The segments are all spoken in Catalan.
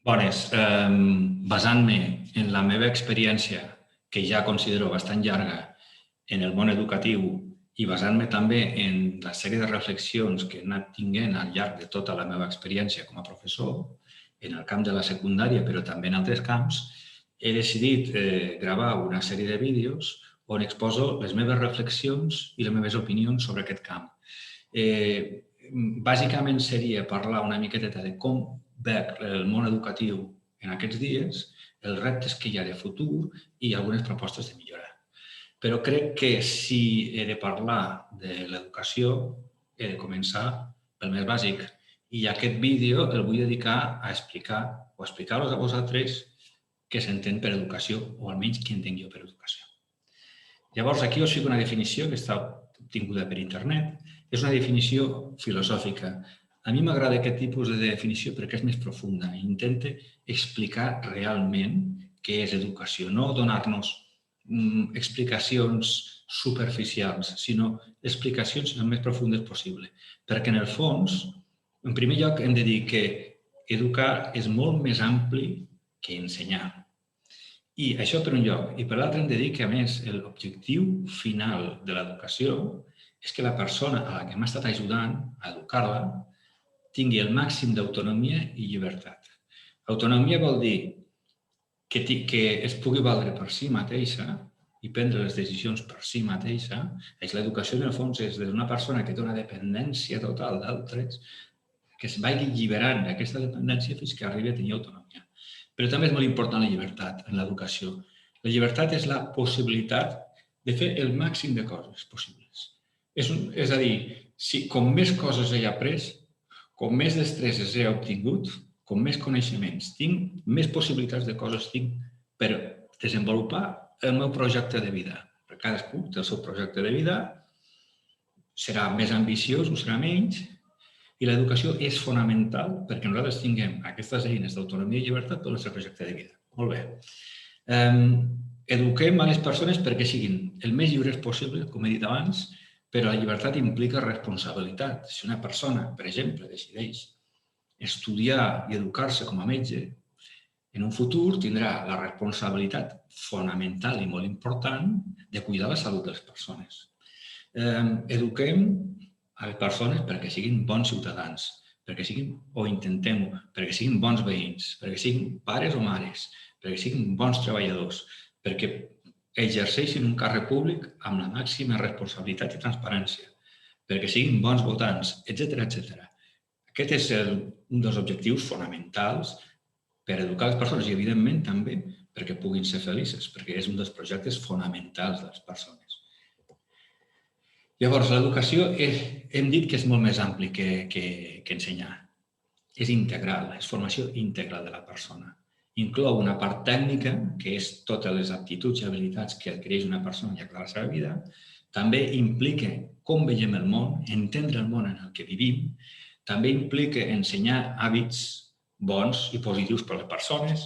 Bones. Basant-me en la meva experiència, que ja considero bastant llarga en el món educatiu i basant-me també en la sèrie de reflexions que he anat tinguent al llarg de tota la meva experiència com a professor, en el camp de la secundària, però també en altres camps, he decidit gravar una sèrie de vídeos on exposo les meves reflexions i les meves opinions sobre aquest camp. Bàsicament seria parlar una miqueta de com veig el món educatiu en aquests dies, els reptes que hi ha de futur i algunes propostes de millora. Però crec que si he de parlar de l'educació, he de començar pel més bàsic. I aquest vídeo el vull dedicar a explicar-vos a vosaltres què s'entén per educació, o almenys què entenc jo per educació. Llavors, aquí us fico una definició que està obtinguda per internet. És una definició filosòfica. A mi m'agrada aquest tipus de definició perquè és més profunda. Intenta explicar realment què és educació, no donar-nos explicacions superficials, sinó explicacions el més profundes possible. Perquè, en el fons, en primer lloc, hem de dir que educar és molt més ampli que ensenyar. I això per un lloc. I per l'altre hem de dir que, a més, l'objectiu final de l'educació és que la persona a la que m'ha estat ajudant a educar-la tingui el màxim d'autonomia i llibertat. Autonomia vol dir que es pugui valdre per si mateixa i prendre les decisions per si mateixa. L'educació, en el fons, és d'una persona que té una dependència total d'altres, que es vagi alliberant d'aquesta dependència fins que arribi a tenir autonomia. Però també és molt important la llibertat en l'educació. La llibertat és la possibilitat de fer el màxim de coses possibles. És a dir, com més coses he après, com més destreses he obtingut, com més coneixements tinc, més possibilitats de coses tinc per desenvolupar el meu projecte de vida. Per cadascú té el seu projecte de vida, serà més ambiciós o serà menys, i l'educació és fonamental perquè nosaltres tinguem aquestes eines d'autonomia i llibertat per al nostre projecte de vida. Molt bé. Eduquem a les persones perquè siguin el més lliures possible, com he dit abans, però la llibertat implica responsabilitat. Si una persona, per exemple, decideix estudiar i educar-se com a metge, en un futur tindrà la responsabilitat fonamental i molt important de cuidar la salut de les persones. Eduquem a les persones perquè siguin bons ciutadans, perquè siguin, o intentem-ho, perquè siguin bons veïns, perquè siguin pares o mares, perquè siguin bons treballadors, perquè exerceixin un càrrec públic amb la màxima responsabilitat i transparència, perquè siguin bons votants, etc. Aquest és un dels objectius fonamentals per educar les persones i, evidentment, també perquè puguin ser felices, perquè és un dels projectes fonamentals de les persones. Llavors, l'educació hem dit que és molt més ampli que ensenyar. És integral, és formació integral de la persona. Inclou una part tècnica, que és totes les aptituds i habilitats que adquireix una persona al llarg de la seva vida. També implica com veiem el món, entendre el món en el que vivim. També implica ensenyar hàbits bons i positius per a les persones,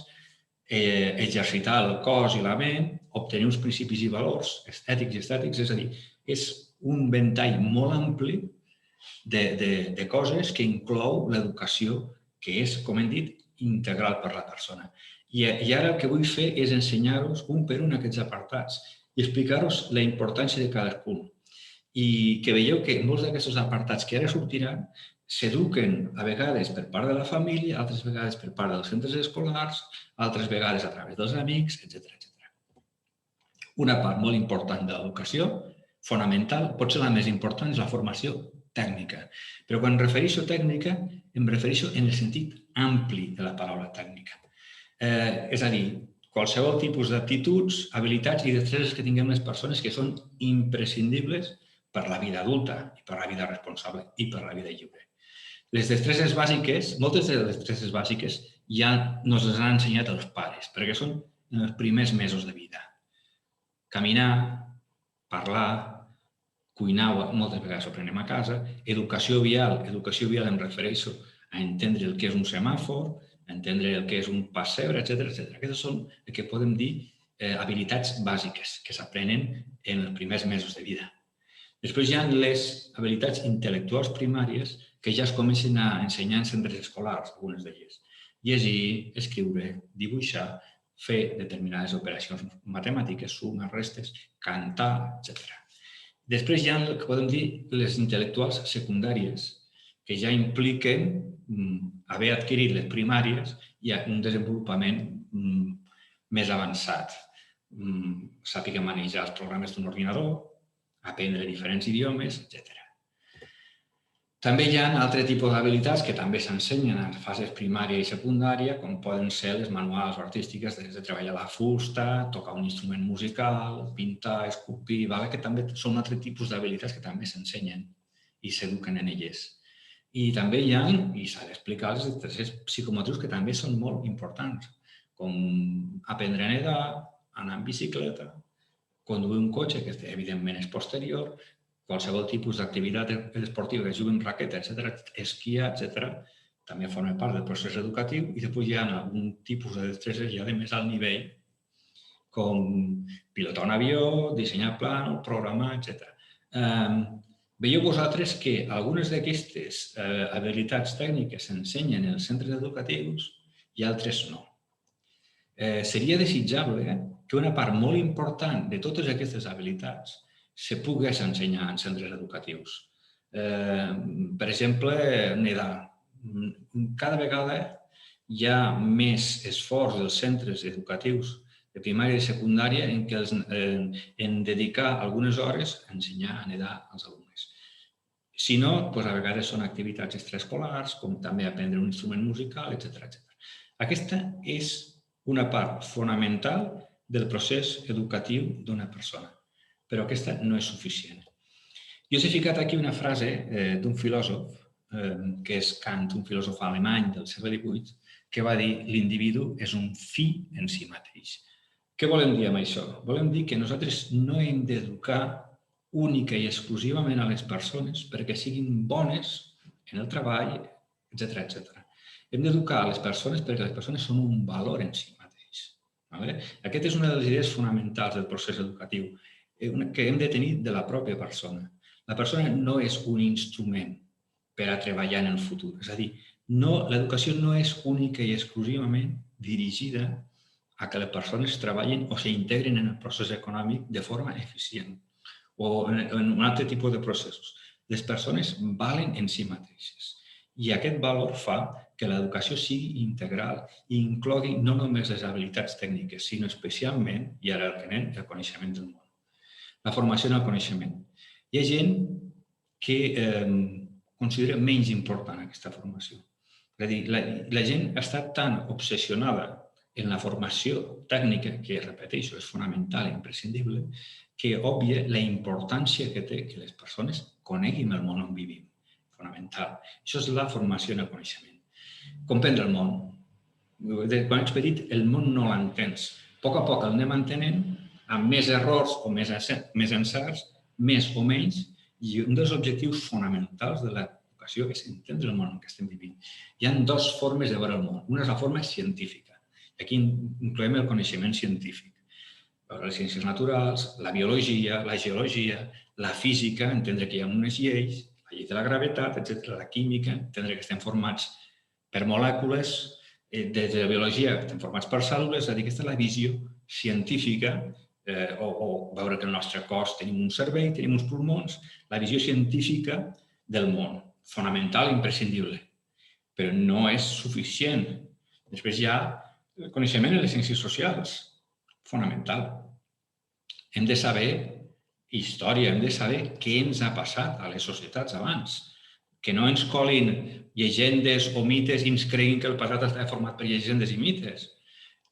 exercitar el cos i la ment, obtenir uns principis i valors ètics i estètics, és a dir, és un ventall molt ampli de coses que inclou l'educació, que és, com hem dit, integral per a la persona. I ara el que vull fer és ensenyar-vos un per un aquests apartats i explicar-vos la importància de cadascun. I que veieu que molts d'aquests apartats que ara sortiran s'eduquen a vegades per part de la família, altres vegades per part dels centres escolars, altres vegades a través dels amics, etc. Una part molt important de l'educació, fonamental, potser la més important, és la formació tècnica. Però quan em refereixo a tècnica, em refereixo en el sentit ampli de la paraula tècnica. És a dir, qualsevol tipus d'aptituds, habilitats i destreses que tinguem les persones que són imprescindibles per la vida adulta i per la vida responsable i per la vida lliure. Les destreses bàsiques, moltes de les destreses bàsiques ja ens les han ensenyat els pares, perquè són en els primers mesos de vida. Caminar, parlar, cuinar, moltes vegades ho aprenem a casa, educació vial em refereixo a entendre el que és un semàfor, a entendre el que és un pessebre, etc. Aquestes són el que podem dir habilitats bàsiques que s'aprenen en els primers mesos de vida. Després hi ha les habilitats intel·lectuals primàries que ja es comencen a ensenyar en centres escolars, algunes d'elles. llegir, escriure, dibuixar, fer determinades operacions matemàtiques, sumes, restes, cantar, etc. Després hi ha el que podem dir les intel·lectuals secundàries, que ja impliquen haver adquirit les primàries i un desenvolupament més avançat. Sàpiga manejar els programes d'un ordinador, aprendre diferents idiomes, etc. També hi ha altre tipus d'habilitats que també s'ensenyen en fases primària i secundària, com poden ser les manuals o artístiques, des de treballar la fusta, tocar un instrument musical, pintar, esculpir, que també són un altre tipus d'habilitats que també s'ensenyen i s'eduquen en elles. I també hi ha, i s'ha d'explicar, els exercicis psicomotrius que també són molt importants, com aprendre a nedar, anar en bicicleta, conduir un cotxe, que evidentment és posterior, qualsevol tipus d'activitat esportiva que jugui amb raqueta, etc., esquiar, etc., també forma part del procés educatiu. I després hi ha algun tipus de destreses ja de més alt nivell, com pilotar un avió, dissenyar plànols, programar, etc. Veieu vosaltres que algunes d'aquestes habilitats tècniques s'ensenyen en els centres educatius i altres no. Seria desitjable que una part molt important de totes aquestes habilitats se pogués ensenyar en centres educatius. Per exemple, nedar. Cada vegada hi ha més esforç dels centres educatius de primària i secundària en dedicar algunes hores a ensenyar a nedar als alumnes. Si no, a vegades són activitats extraescolars, com també aprendre un instrument musical, etc. Aquesta és una part fonamental del procés educatiu d'una persona. Però aquesta no és suficient. Jo us he ficat aquí una frase d'un filòsof, que és Kant, un filòsof alemany del segle XVIII, que va dir l'individu és un fi en si mateix. Què volem dir amb això? Volem dir que nosaltres no hem d'educar única i exclusivament a les persones perquè siguin bones en el treball, etc. Hem d'educar a les persones perquè les persones són un valor en si mateix. Aquesta és una de les idees fonamentals del procés educatiu que hem de tenir de la pròpia persona. La persona no és un instrument per a treballar en el futur. És a dir, l'educació no és única i exclusivament dirigida a que les persones treballin o s'integrin en el procés econòmic de forma eficient o en un altre tipus de processos. Les persones valen en si mateixes i aquest valor fa que l'educació sigui integral i inclogui no només les habilitats tècniques, sinó especialment, i ara el que anem, el coneixement del món. La formació en el coneixement. Hi ha gent que considera menys important aquesta formació. És a dir, la gent està tan obsessionada en la formació tècnica, que, repeteixo, és fonamental i imprescindible, que obvia la importància que té que les persones coneguin el món on vivim. Fonamental. Això és la formació en el coneixement. Comprendre el món. Quan ets petit, el món no l'entens. A poc el anem entenent, amb més errors o més encerts, més o menys, i un dels objectius fonamentals de l'educació és entendre el món en què estem vivint. Hi ha dues formes de veure el món. Una és la forma científica. Aquí incloem el coneixement científic. Les ciències naturals, la biologia, la geologia, la física, entendre que hi ha unes lleis, la llei de la gravetat, etc. La química, entendre que estem formats per molècules, des de la biologia estem formats per cèl·lules, és a dir, aquesta és la visió científica o veure que el nostre cos tenim un cervell, tenim uns pulmons, la visió científica del món, fonamental i imprescindible, però no és suficient. Després hi ha el coneixement en les ciències socials, fonamental. Hem de saber història, hem de saber què ens ha passat a les societats abans, que no ens colin llegendes o mites i ens creguin que el passat està format per llegendes i mites.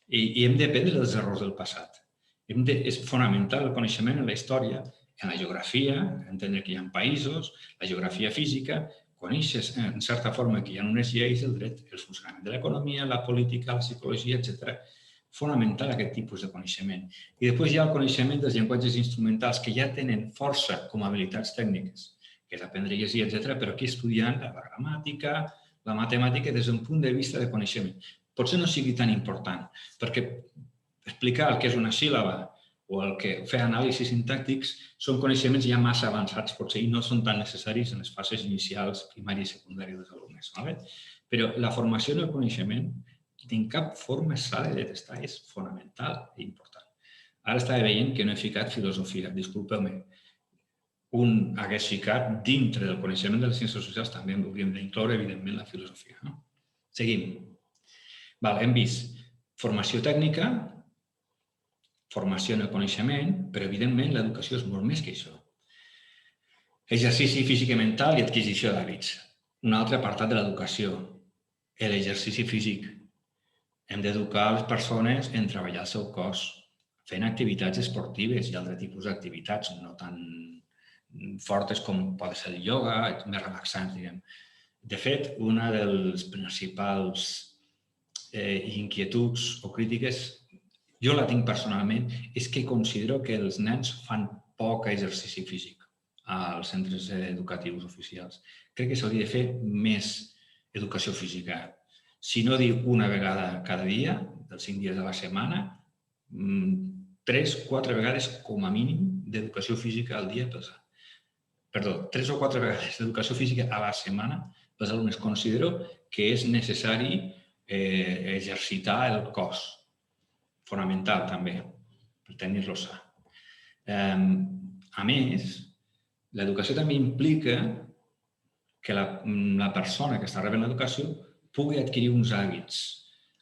I hem d'aprendre dels errors del passat. És fonamental el coneixement en la història, en la geografia, entendre que hi ha països, la geografia física, coneixes en certa forma que hi ha unes lleis del dret, el funcionament de l'economia, la política, la psicologia, etc. Fonamental aquest tipus de coneixement. I després hi ha el coneixement dels llenguatges instrumentals que ja tenen força com a habilitats tècniques, que és aprendre a llegir, etc., però aquí estudiant la gramàtica, la matemàtica des d'un punt de vista de coneixement. Potser no sigui tan important, perquè explicar el que és una síl·laba o el que fer anàlisis sintàctics són coneixements ja massa avançats, potser, i no són tan necessaris en les fases inicials, primària i secundària dels alumnes. Però la formació en el coneixement en cap forma s'ha de detestar, és fonamental i important. Ara estava veient que no he ficat filosofia, disculpeu-me. Un hagués ficat dintre del coneixement de les ciències socials, també hauríem d'incloure, evidentment, la filosofia. Seguim. Hem vist formació tècnica, formació en el coneixement, però, evidentment, l'educació és molt més que això. Exercici físic i mental i adquisició d'hàbits. Un altre apartat de l'educació, l'exercici físic. Hem d'educar les persones en treballar el seu cos, fent activitats esportives i altres tipus d'activitats, no tan fortes com pot ser el ioga, més relaxants, diguem. De fet, una de les principals inquietuds o crítiques, jo la tinc personalment, és que considero que els nens fan poc exercici físic als centres educatius oficials. Crec que s'hauria de fer més educació física. Si no dic una vegada cada dia, dels 5 dies de la setmana, 3-4 vegades com a mínim d'educació física al dia pels 3 o 4 vegades d'educació física a la setmana pels alumnes. Considero que és necessari exercitar el cos. Fonamental, també, per tenir-lo sa. A més, l'educació també implica que la persona que està rebent l'educació pugui adquirir uns hàbits.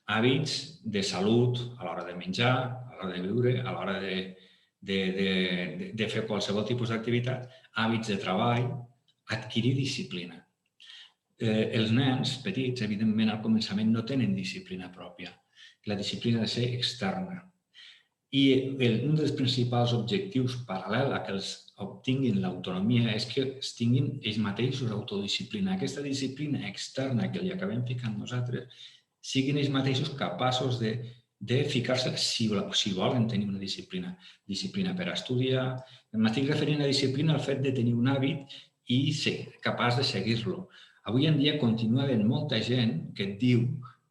Hàbits de salut a l'hora de menjar, a l'hora de viure, a l'hora de fer qualsevol tipus d'activitat, hàbits de treball, adquirir disciplina. Els nens petits, evidentment, al començament no tenen disciplina pròpia. La disciplina ha de ser externa. I un dels principals objectius paral·lel a que els obtinguin l'autonomia és que es tinguin ells mateixos autodisciplina. Aquesta disciplina externa que li acabem ficant nosaltres, siguin ells mateixos capaços de ficar-se si volen tenir una disciplina. Disciplina per estudiar. M'estic referint a disciplina al fet de tenir un hàbit i ser capaç de seguir-lo. Avui en dia continua havent molta gent que et diu,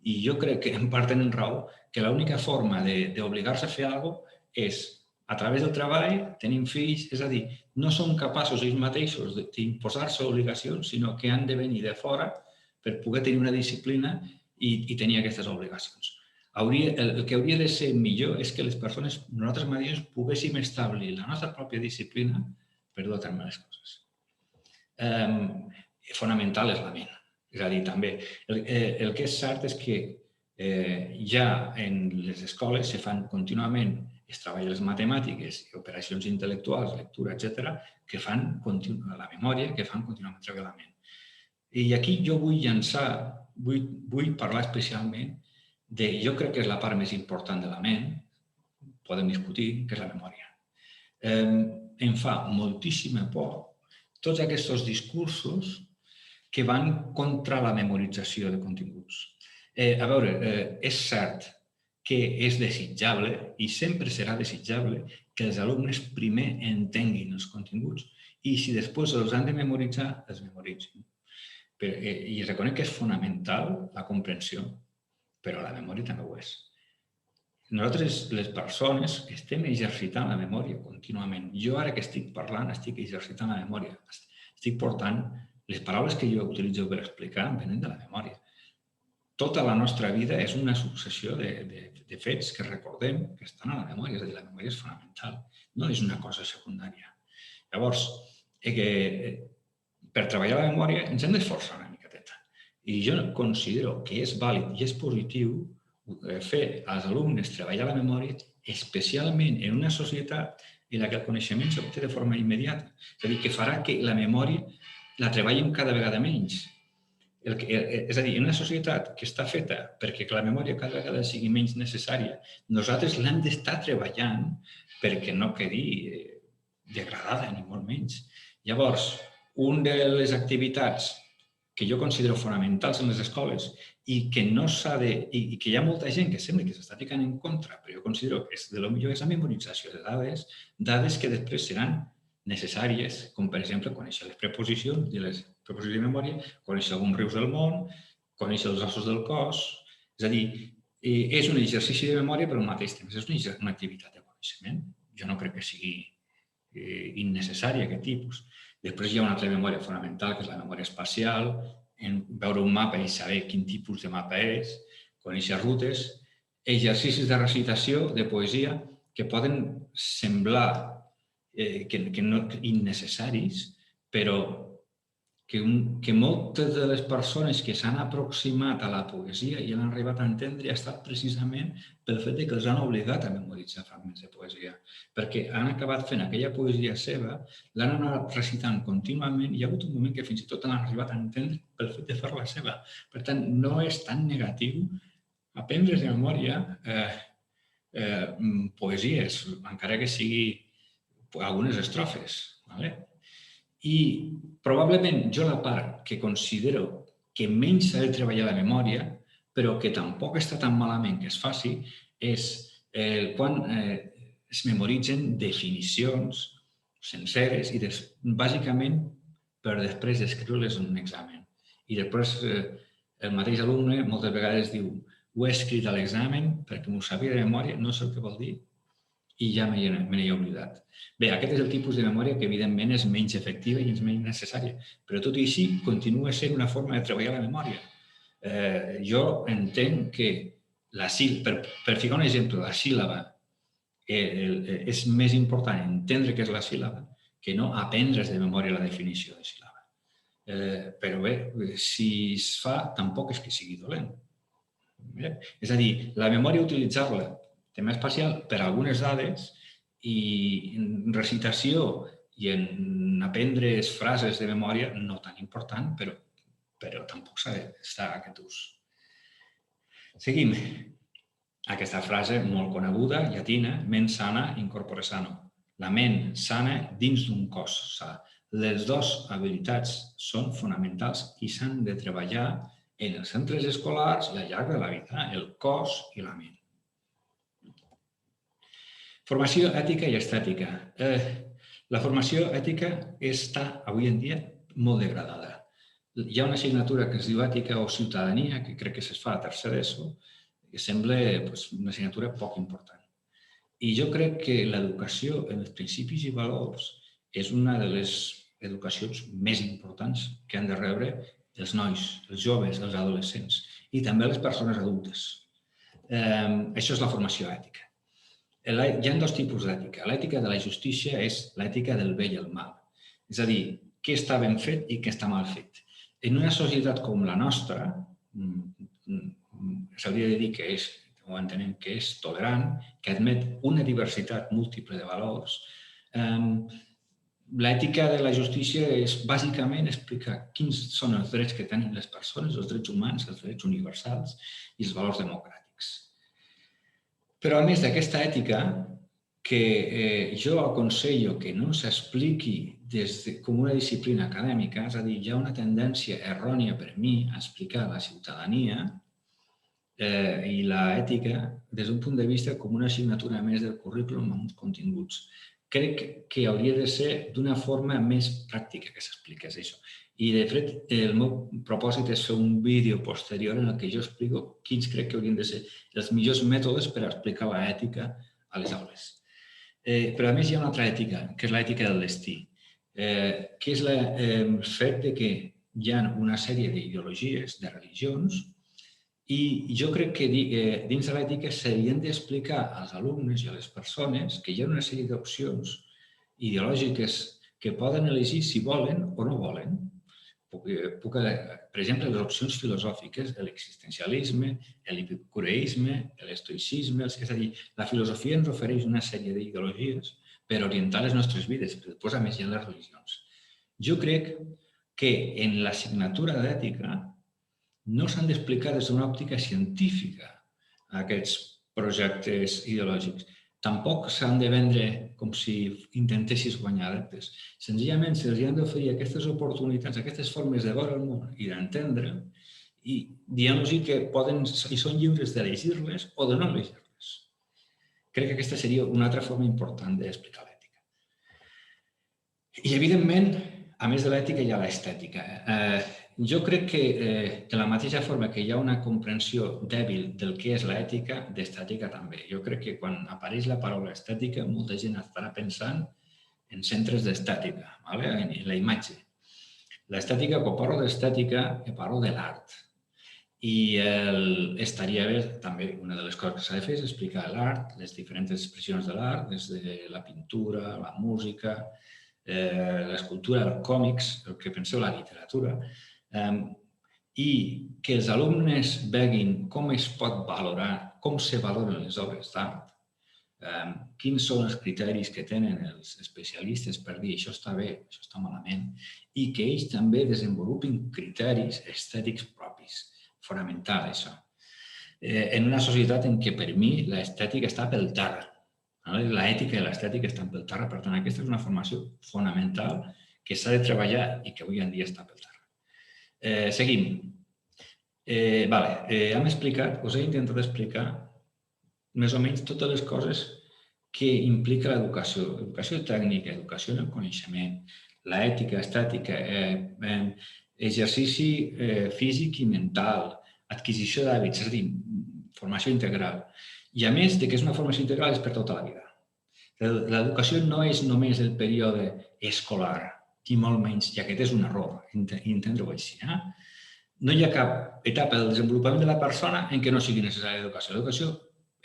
i jo crec que en part tenen raó, que l'única forma d'obligar-se a fer alguna cosa és a través del treball, tenim fills, és a dir, no són capaços ells mateixos d'imposar-se obligacions, sinó que han de venir de fora per poder tenir una disciplina i tenir aquestes obligacions. El que hauria de ser millor és que les persones, nosaltres mateixos, poguéssim establir la nostra pròpia disciplina per dur a terme les coses. Fonamental és la ment. És a dir, també, el que és cert és que ja en les escoles se fan contínuament es treballen les matemàtiques, operacions intel·lectuals, lectura, etc., que fan la memòria, que fan contínuament treballar la ment. I aquí jo vull parlar especialment de, jo crec que és la part més important de la ment, podem discutir, que és la memòria. Em fa moltíssima por tots aquests discursos que van contra la memorització de continguts. A veure, és cert que és desitjable i sempre serà desitjable que els alumnes primer entenguin els continguts i si després els han de memoritzar, els memoritzin. I reconec que és fonamental la comprensió, però la memòria també ho és. Nosaltres, les persones, estem exercitant la memòria contínuament. Jo ara que estic parlant, estic exercitant la memòria. Estic portant les paraules que jo utilitzo per explicar venen de la memòria. Tota la nostra vida és una successió de fets que recordem que estan a la memòria, és a dir, la memòria és fonamental, no és una cosa secundària. Llavors, per treballar la memòria ens hem d'esforçar una miqueteta. I jo considero que és vàlid i és positiu fer als alumnes treballar la memòria, especialment en una societat en la que el coneixement s'obté de forma immediata. És a dir, que farà que la memòria la treballem cada vegada menys. És a dir, en una societat que està feta perquè la memòria cada vegada sigui menys necessària, nosaltres l'hem d'estar treballant perquè no quedi degradada, ni molt menys. Llavors, una de les activitats que jo considero fonamentals en les escoles i que no s'ha de... i que hi ha molta gent que sembla que s'està ficant en contra, però jo considero que és de lo millor és la memorització de dades que després seran necessàries, com per exemple conèixer les preposicions i les preposicions de memòria, conèixer alguns rius del món, conèixer els ossos del cos... És a dir, és un exercici de memòria, però al mateix temps és una activitat de coneixement. Jo no crec que sigui innecessària aquest tipus. Després hi ha una altra memòria fonamental, que és la memòria espacial, veure un mapa i saber quin tipus de mapa és, conèixer rutes, exercicis de recitació, de poesia, que poden semblar innecessaris, però que moltes de les persones que s'han aproximat a la poesia i han arribat a entendre ha estat precisament pel fet que els han obligat a memoritzar fragments de poesia, perquè han acabat fent aquella poesia seva, l'han anat recitant contínuament i hi ha hagut un moment que fins i tot han arribat a entendre pel fet de fer-la seva. Per tant, no és tan negatiu aprendre de memòria poesies, encara que sigui algunes estrofes. I probablement jo la part que considero que menys s'ha de treballar la memòria, però que tampoc està tan malament que es faci, és quan es memoritzen definicions senceres i bàsicament per després d'escriure-les en un examen. I després el mateix alumne moltes vegades diu ho he escrit a l'examen perquè m'ho sabia de memòria, no sé el que vol dir, i ja me n'he oblidat. Bé, aquest és el tipus de memòria que, evidentment, és menys efectiva i és menys necessària, però tot i així continua sent una forma de treballar la memòria. Jo entenc que, per ficar un exemple, la síl·laba és més important entendre què és la síl·laba que no aprendre's de memòria la definició de síl·laba. Però bé, si es fa, tampoc és que sigui dolent. És a dir, la memòria utilitzar-la tema espacial per a algunes dades i en recitació i en aprendre frases de memòria no tan important, però tampoc s'ha d'estar a aquest ús. Seguim. Aquesta frase molt coneguda, llatina, mens sana in corpore sano. La ment sana dins d'un cos sa. Les dues habilitats són fonamentals i s'han de treballar en els centres escolars i al llarg de la vida, el cos i la ment. Formació ètica i estètica. La formació ètica està avui en dia molt degradada. Hi ha una assignatura que es diu Ètica o Ciutadania, que crec que es fa a tercer d'ESO, que sembla una assignatura poc important. I jo crec que l'educació en els principis i valors és una de les educacions més importants que han de rebre els nois, els joves, els adolescents i també les persones adultes. Això és la formació ètica. Hi ha dos tipus d'ètica. L'ètica de la justícia és l'ètica del bé i el mal. És a dir, què està ben fet i què està mal fet. En una societat com la nostra, s'hauria de dir que és, o entenem que és tolerant, que admet una diversitat múltiple de valors, l'ètica de la justícia és bàsicament explicar quins són els drets que tenen les persones, els drets humans, els drets universals i els valors democràtics. Però, a més d'aquesta ètica, que jo aconsello que no s'expliqui com una disciplina acadèmica, és a dir, hi ha una tendència errònia per mi a explicar la ciutadania i l'ètica des d'un punt de vista com una assignatura més del currículum amb uns continguts. Crec que hauria de ser d'una forma més pràctica que s'expliqués això. I, de fet, el meu propòsit és fer un vídeo posterior en què jo explico quins crec que haurien de ser els millors mètodes per explicar l'ètica a les aules. Però, a més, hi ha una altra ètica, que és l'ètica del destí, que és el fet que hi ha una sèrie d'ideologies, de religions, i jo crec que dins de l'ètica s'haurien d'explicar als alumnes i a les persones que hi ha una sèrie d'opcions ideològiques que poden elegir si volen o no volen. Per exemple, les opcions filosòfiques, l'existencialisme, l'epicureisme, l'estoïcisme, és a dir, la filosofia ens ofereix una sèrie d'ideologies per orientar les nostres vides, però després, a més, hi ha les religions. Jo crec que en l'assignatura d'ètica no s'han d'explicar des d'una òptica científica aquests projectes ideològics. Tampoc s'han de vendre com si intentessis guanyar adeptes. Senzillament se'ls han d'oferir aquestes oportunitats, aquestes formes de veure el món i d'entendre, i dient-los que són lliures d'elegir-les o de no elegir-les. Crec que aquesta seria una altra forma important d'explicar l'ètica. I, evidentment, a més de l'ètica, hi ha l'estètica. Jo crec que de la mateixa forma que hi ha una comprensió dèbil del que és l'ètica, d'estètica també. Jo crec que quan apareix la paraula estètica, molta gent estarà pensant en centres d'estètica, en la imatge. L'estètica, quan parlo d'estètica, parlo de l'art. I estaria bé, també, una de les coses que s'ha de fer és explicar l'art, les diferents expressions de l'art, des de la pintura, la música, l'escultura, els còmics, el que penseu, la literatura, i que els alumnes veguin com es pot valorar, com se valoren les obres d'art, quins són els criteris que tenen els especialistes per dir això està bé, això està malament, i que ells també desenvolupin criteris estètics propis. Fonamental, això. En una societat en què, per mi, l'estètica està pel terra. L'ètica i l'estètica estan pel terra. Per tant, aquesta és una formació fonamental que s'ha de treballar i que avui en dia està pel terra. Seguim. Hem explicat, us he intentat explicar més o menys totes les coses que implica l'educació. Educació tècnica, educació en el coneixement, l'ètica, estètica, exercici físic i mental, adquisició d'hàbits, és a dir, formació integral. I a més de que és una formació integral és per tota la vida. L'educació no és només el període escolar, ni molt menys, i aquest és un error, entendre-ho així. No hi ha cap etapa del desenvolupament de la persona en què no sigui necessària l'educació. L'educació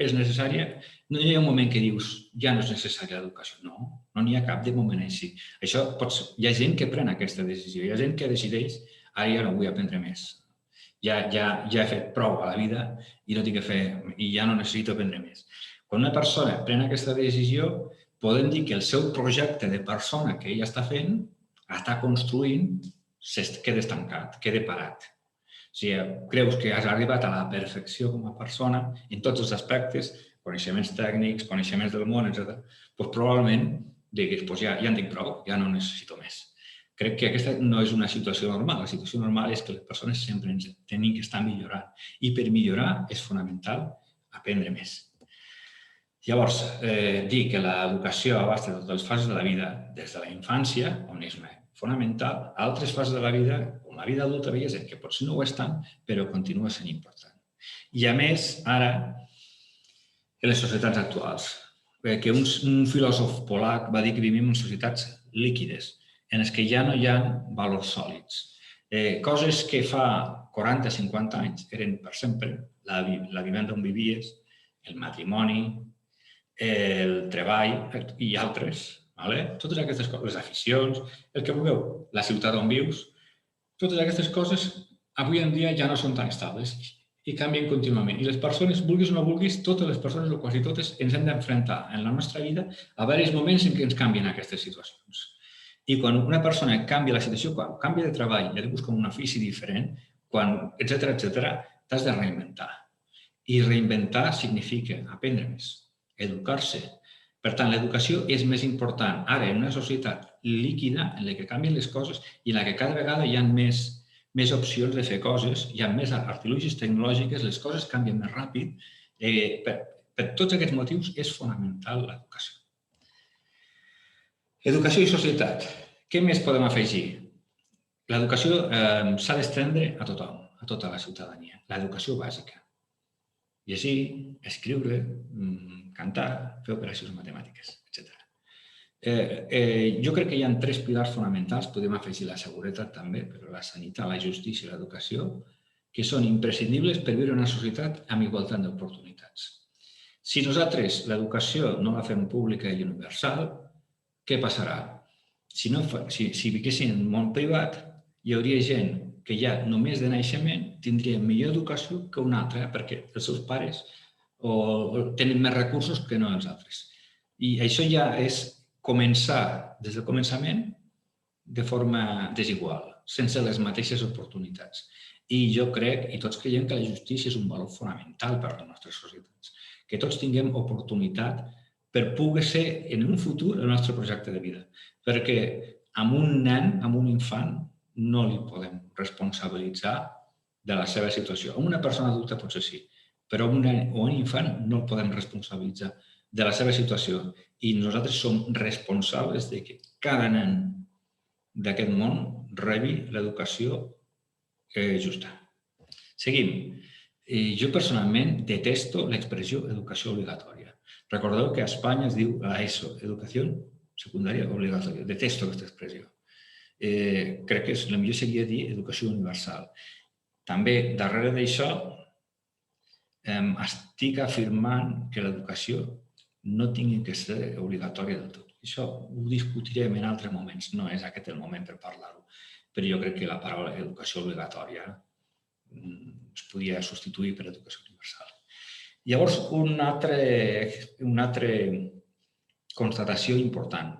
és necessària, no hi ha un moment que dius ja no és necessària l'educació. No n'hi ha cap de moment així. Hi ha gent que pren aquesta decisió, hi ha gent que decideix ara ja no vull aprendre més. Ja he fet prou a la vida i no tinc que fer, i ja no necessito aprendre més. Quan una persona pren aquesta decisió, podem dir que el seu projecte de persona que ella està fent, està construint, queda estancat, queda parat. Si creus que has arribat a la perfecció com a persona en tots els aspectes, coneixements tècnics, coneixements del món, etc., doncs probablement diguis, ja en tinc prou, ja no necessito més. Crec que aquesta no és una situació normal. La situació normal és que les persones sempre tenim que estar millorant. I per millorar és fonamental aprendre més. Llavors, dir que l'educació abasta totes les fases de la vida, des de la infància, on és fonamental, a altres fases de la vida, com la vida adulta, veies que potser no ho és tant, però continua sent important. I a més, ara, en les societats actuals, que un filòsof polac va dir que vivim en societats líquides, en les que ja no hi ha valors sòlids. Coses que fa 40-50 anys eren per sempre, la vivenda on vivies, el matrimoni, el treball i altres, totes aquestes coses, les aficions, el que vulgueu, la ciutat on vius, totes aquestes coses avui en dia ja no són tan estables i canvien contínuament. I les persones, vulguis o no vulguis, totes les persones, o quasi totes, ens hem d'enfrontar en la nostra vida a diversos moments en què ens canvien aquestes situacions. I quan una persona canvia la situació, quan canvia de treball, ha de buscar un ofici diferent, etc., t'has de reinventar. I reinventar significa aprendre més, educar-se. Per tant, l'educació és més important ara en una societat líquida en la que canvien les coses i en la que cada vegada hi ha més opcions de fer coses, hi ha més artilugis tecnològiques, les coses canvien més ràpid. Per tots aquests motius és fonamental l'educació. Educació i societat. Què més podem afegir? L'educació s'ha d'estendre a tothom, a tota la ciutadania. L'educació bàsica. Llegir, escriure, cantar, fer operacions matemàtiques, etc. Jo crec que hi ha 3 pilars fonamentals, podem afegir la seguretat també, però la sanitat, la justícia i l'educació, que són imprescindibles per viure en una societat amb igualtat d'oportunitats. Si nosaltres l'educació no la fem pública i universal, què passarà? Si viquéssim en el món privat, hi hauria gent que ja només de naixement tindria millor educació que una altra, perquè els seus pares tenen més recursos que no els altres. I això ja és començar des del començament de forma desigual, sense les mateixes oportunitats. I jo crec, i tots creiem, que la justícia és un valor fonamental per a les nostres societats. Que tots tinguem oportunitat per poder ser en un futur el nostre projecte de vida. Perquè amb un nen, amb un infant, no li podem responsabilitzar de la seva situació. Amb una persona adulta potser sí, però un nen o un infant no el podem responsabilitzar de la seva situació. I nosaltres som responsables de que cada nen d'aquest món rebi l'educació justa. Seguim. Jo personalment detesto l'expressió educació obligatòria. Recordeu que a Espanya es diu ESO, educació secundària obligatòria. Detesto aquesta expressió. Crec que el millor seria dir educació universal. També, darrere d'això, estic afirmant que l'educació no tingui que ser obligatòria del tot. Això ho discutirem en altres moments, no és aquest el moment per parlar-ho, però jo crec que la paraula educació obligatòria es podia substituir per educació universal. Llavors, una altra constatació important.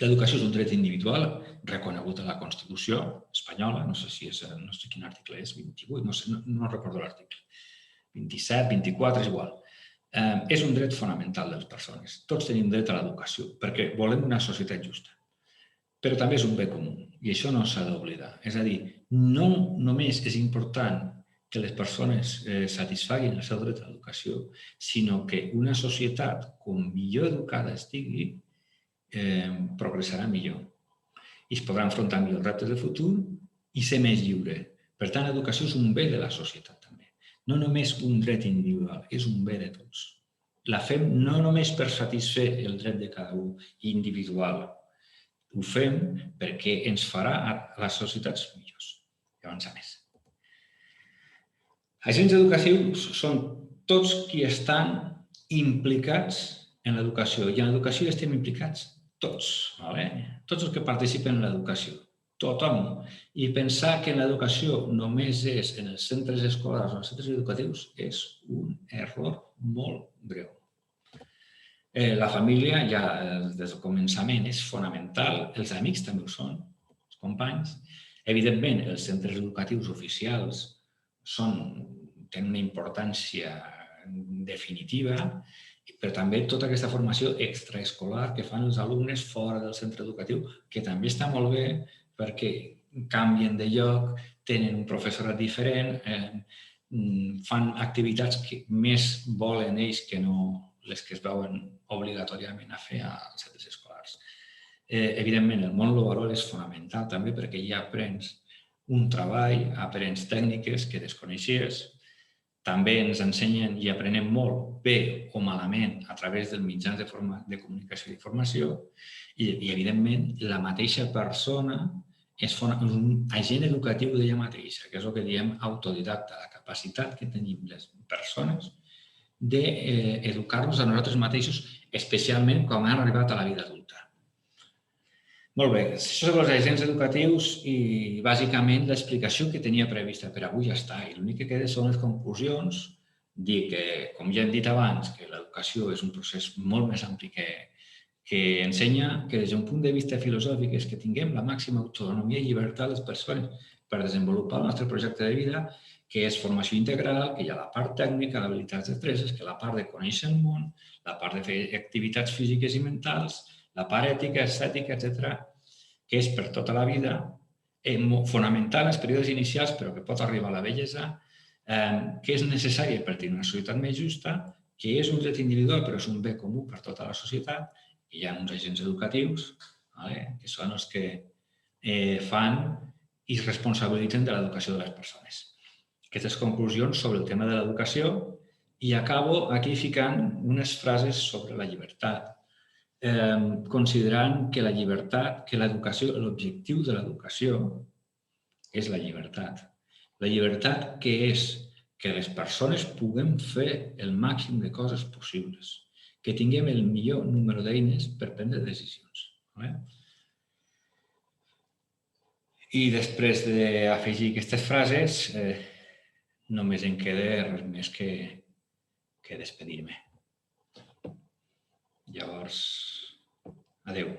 L'educació és un dret individual reconegut a la Constitució espanyola, no sé quin article és, 28, no recordo l'article, 27, 24, és igual. És un dret fonamental de les persones. Tots tenim dret a l'educació perquè volem una societat justa. Però també és un bé comú i això no s'ha d'oblidar. És a dir, no només és important que les persones satisfaguin el seu dret a l'educació, sinó que una societat, com millor educada estigui, progressarà millor i es podrà enfrontar millor els reptes del futur i ser més lliure. Per tant, l'educació és un bé de la societat també. No només un dret individual, és un bé de tots. La fem no només per satisfer el dret de cada un individual, ho fem perquè ens farà a les societats millors i avançar més. Agents educatius són tots qui estan implicats en l'educació i en l'educació estem implicats tots, tots els que participen en l'educació, tothom. I pensar que l'educació només és en els centres escolars o en els centres educatius és un error molt greu. La família ja des del començament és fonamental, els amics també ho són, els companys. Evidentment, els centres educatius oficials tenen una importància definitiva, però també tota aquesta formació extraescolar que fan els alumnes fora del centre educatiu, que també està molt bé perquè canvien de lloc, tenen un professorat diferent, fan activitats que més volen ells que no les que es veuen obligatòriament a fer als centres escolars. Evidentment, el món laboral és fonamental també perquè ja aprens un treball, aprens tècniques que desconeixies, també ens ensenyen i aprenem molt, bé o malament, a través dels mitjans de comunicació i informació i, evidentment, la mateixa persona és un agent educatiu d'ella mateixa, que és el que diem autodidacta, la capacitat que tenim les persones d'educar-nos a nosaltres mateixos, especialment quan han arribat a la vida adulta. Molt bé, això són els agents educatius i, bàsicament, l'explicació que tenia prevista per avui ja està. I l'únic que queda són les conclusions, dir que, com ja hem dit abans, que l'educació és un procés molt més ampli que ensenya que, des d'un punt de vista filosòfic, és que tinguem la màxima autonomia i llibertat de les persones per desenvolupar el nostre projecte de vida, que és formació integral, que hi ha la part tècnica, l'habilitats i destreses, que la part de conèixer el món, la part de fer activitats físiques i mentals, la part ètica, estètica, etc., que és per tota la vida, fonamental en els períodes inicials, però que pot arribar a la vellesa, que és necessària per tenir una societat més justa, que és un dret individual, però és un bé comú per tota la societat, i hi ha uns agents educatius, que són els que fan i es responsabilitzen de l'educació de les persones. Aquestes conclusions sobre el tema de l'educació, i acabo aquí ficant unes frases sobre la llibertat, considerant que la llibertat, que l'educació, l'objectiu de l'educació és la llibertat. La llibertat que és que les persones puguem fer el màxim de coses possibles, que tinguem el millor número d'eines per prendre decisions. I després d'afegir aquestes frases, només em queda res més que despedir-me. Llavors, adéu.